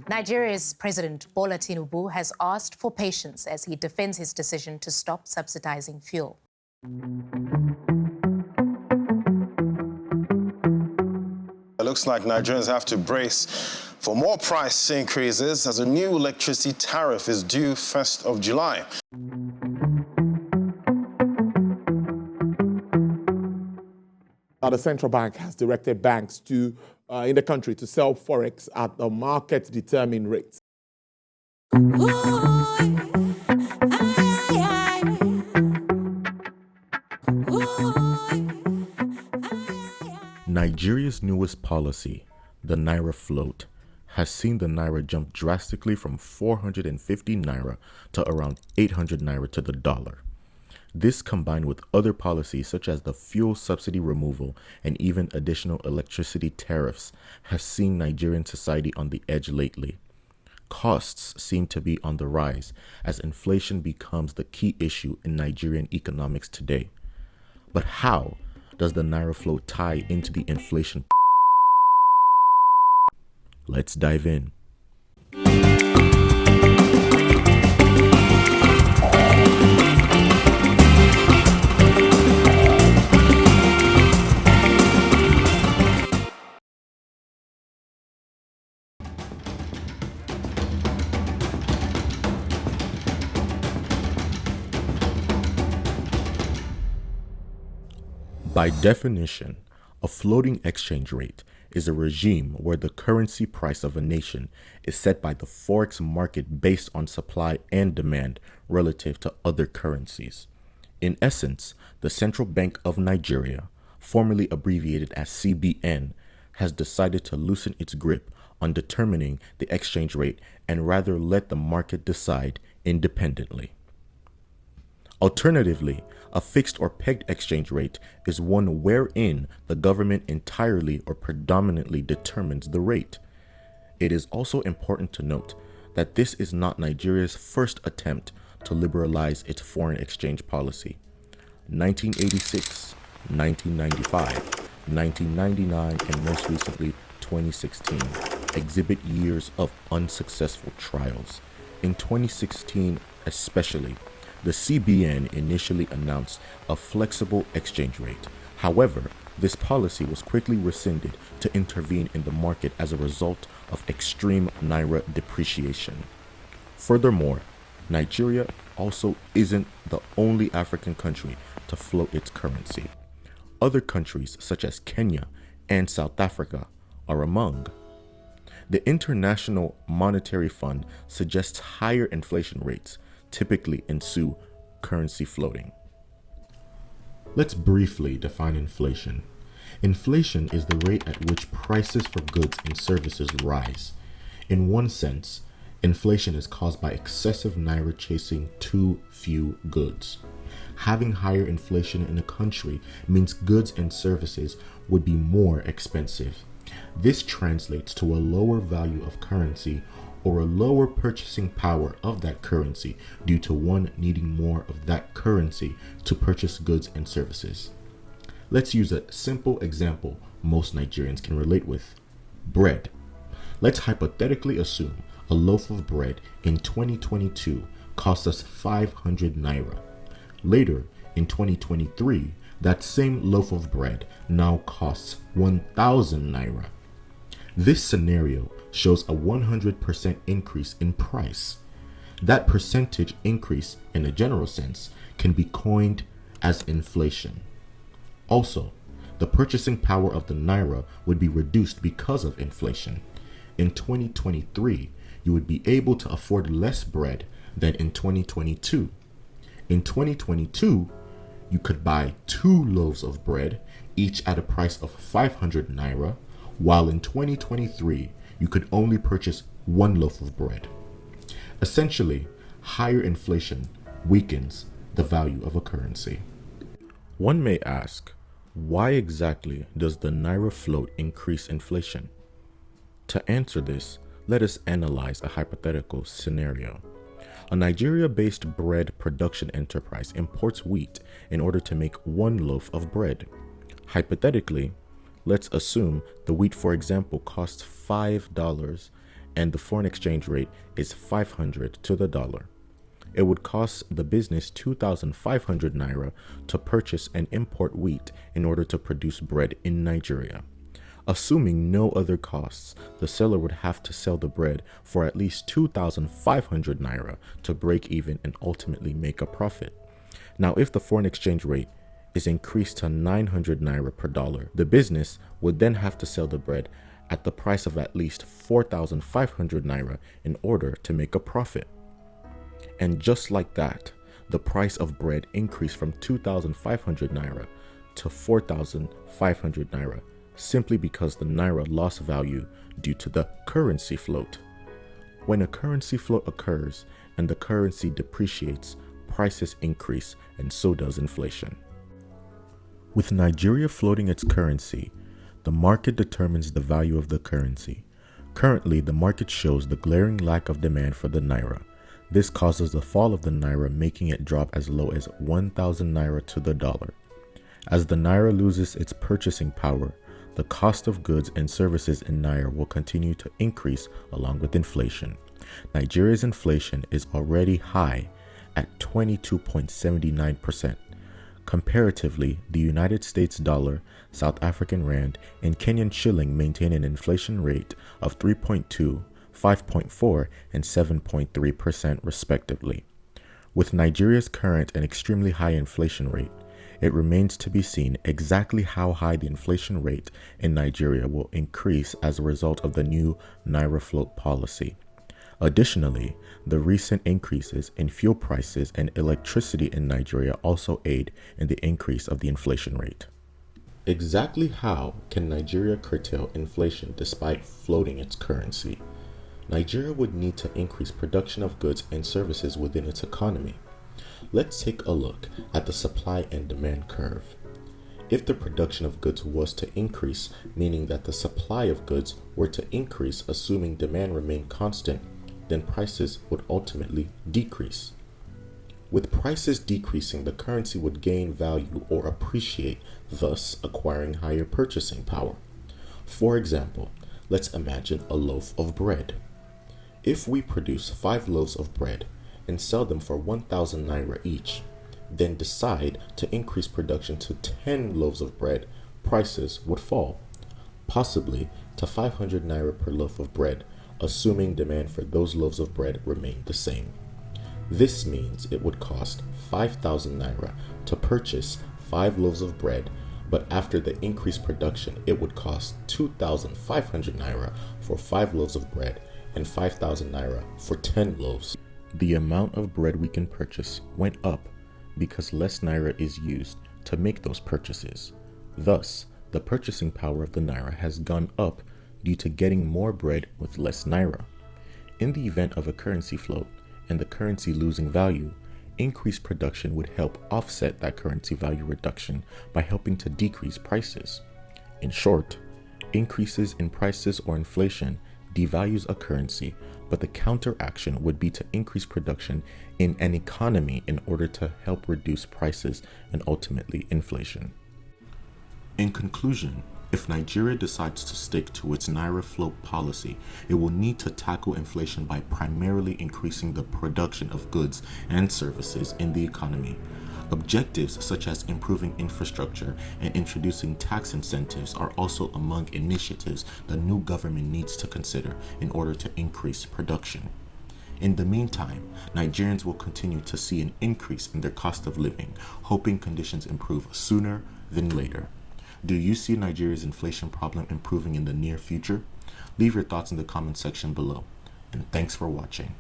Nigeria's President Bola Tinubu has asked for patience as he defends his decision to stop subsidizing fuel. It looks like Nigerians have to brace for more price increases as a new electricity tariff is due 1st of July. The central bank has directed banks in the country to sell forex at the market-determined rates. Nigeria's newest policy, the Naira float, has seen the Naira jump drastically from 450 Naira to around 800 Naira to the dollar. This, combined with other policies such as the fuel subsidy removal and even additional electricity tariffs, has seen Nigerian society on the edge lately. Costs seem to be on the rise as inflation becomes the key issue in Nigerian economics today. But how does the Naira float tie into the inflation? Let's dive in. By definition, a floating exchange rate is a regime where the currency price of a nation is set by the forex market based on supply and demand relative to other currencies. In essence, the Central Bank of Nigeria, formerly abbreviated as CBN, has decided to loosen its grip on determining the exchange rate and rather let the market decide independently. Alternatively, a fixed or pegged exchange rate is one wherein the government entirely or predominantly determines the rate. It is also important to note that this is not Nigeria's first attempt to liberalize its foreign exchange policy. 1986, 1995, 1999, and most recently 2016 exhibit years of unsuccessful trials. In 2016 especially, the CBN initially announced a flexible exchange rate. However, this policy was quickly rescinded to intervene in the market as a result of extreme Naira depreciation. Furthermore, Nigeria also isn't the only African country to float its currency. Other countries such as Kenya and South Africa are among. The International Monetary Fund suggests higher inflation rates typically ensue currency floating. Let's briefly define inflation. Inflation is the rate at which prices for goods and services rise. In one sense, inflation is caused by excessive Naira chasing too few goods. Having higher inflation in a country means goods and services would be more expensive. This translates to a lower value of currency or a lower purchasing power of that currency due to one needing more of that currency to purchase goods and services. Let's use a simple example most Nigerians can relate with. Bread. Let's hypothetically assume a loaf of bread in 2022 cost us 500 Naira. Later, in 2023, that same loaf of bread now costs 1,000 Naira. This scenario shows a 100% increase in price. That percentage increase, in a general sense, can be coined as inflation. Also, the purchasing power of the Naira would be reduced because of inflation. In 2023, you would be able to afford less bread than in 2022. In 2022, you could buy 2 loaves of bread, each at a price of 500 Naira, while in 2023, you could only purchase 1 loaf of bread. Essentially, higher inflation weakens the value of a currency. One may ask, why exactly does the Naira float increase inflation? To answer this, let us analyze a hypothetical scenario. A Nigeria-based bread production enterprise imports wheat in order to make 1 loaf of bread. Hypothetically, let's assume the wheat, for example, costs $5 and the foreign exchange rate is 500 to the dollar. It would cost the business 2,500 Naira to purchase and import wheat in order to produce bread in Nigeria. Assuming no other costs, the seller would have to sell the bread for at least 2,500 Naira to break even and ultimately make a profit. Now, if the foreign exchange rate is increased to 900 Naira per dollar, the business would then have to sell the bread at the price of at least 4,500 Naira in order to make a profit. And just like that, the price of bread increased from 2,500 Naira to 4,500 Naira, simply because the Naira lost value due to the currency float. When a currency float occurs and the currency depreciates, prices increase, and so does inflation. With Nigeria floating its currency, the market determines the value of the currency. Currently, the market shows the glaring lack of demand for the Naira. This causes the fall of the Naira, making it drop as low as 1,000 Naira to the dollar. As the Naira loses its purchasing power, the cost of goods and services in Naira will continue to increase along with inflation. Nigeria's inflation is already high at 22.79%. Comparatively, the United States dollar, South African rand, and Kenyan shilling maintain an inflation rate of 3.2%, 5.4%, and 7.3% respectively. With Nigeria's current and extremely high inflation rate, it remains to be seen exactly how high the inflation rate in Nigeria will increase as a result of the new Naira float policy. Additionally, the recent increases in fuel prices and electricity in Nigeria also aid in the increase of the inflation rate. Exactly how can Nigeria curtail inflation despite floating its currency? Nigeria would need to increase production of goods and services within its economy. Let's take a look at the supply and demand curve. If the production of goods was to increase, meaning that the supply of goods were to increase assuming demand remained constant, then prices would ultimately decrease. With prices decreasing, the currency would gain value or appreciate, thus acquiring higher purchasing power. For example, let's imagine a loaf of bread. If we produce 5 loaves of bread and sell them for 1,000 Naira each, then decide to increase production to 10 loaves of bread, prices would fall, possibly to 500 Naira per loaf of bread, assuming demand for those loaves of bread remained the same. This means it would cost 5,000 Naira to purchase 5 loaves of bread, but after the increased production, it would cost 2,500 Naira for 5 loaves of bread and 5,000 Naira for 10 loaves. The amount of bread we can purchase went up because less Naira is used to make those purchases. Thus, the purchasing power of the Naira has gone up due to getting more bread with less Naira. In the event of a currency float and the currency losing value, increased production would help offset that currency value reduction by helping to decrease prices. In short, increases in prices or inflation devalues a currency, but the counteraction would be to increase production in an economy in order to help reduce prices and ultimately inflation. In conclusion, if Nigeria decides to stick to its Naira float policy, it will need to tackle inflation by primarily increasing the production of goods and services in the economy. Objectives such as improving infrastructure and introducing tax incentives are also among initiatives the new government needs to consider in order to increase production. In the meantime, Nigerians will continue to see an increase in their cost of living, hoping conditions improve sooner than later. Do you see Nigeria's inflation problem improving in the near future? Leave your thoughts in the comment section below, and thanks for watching.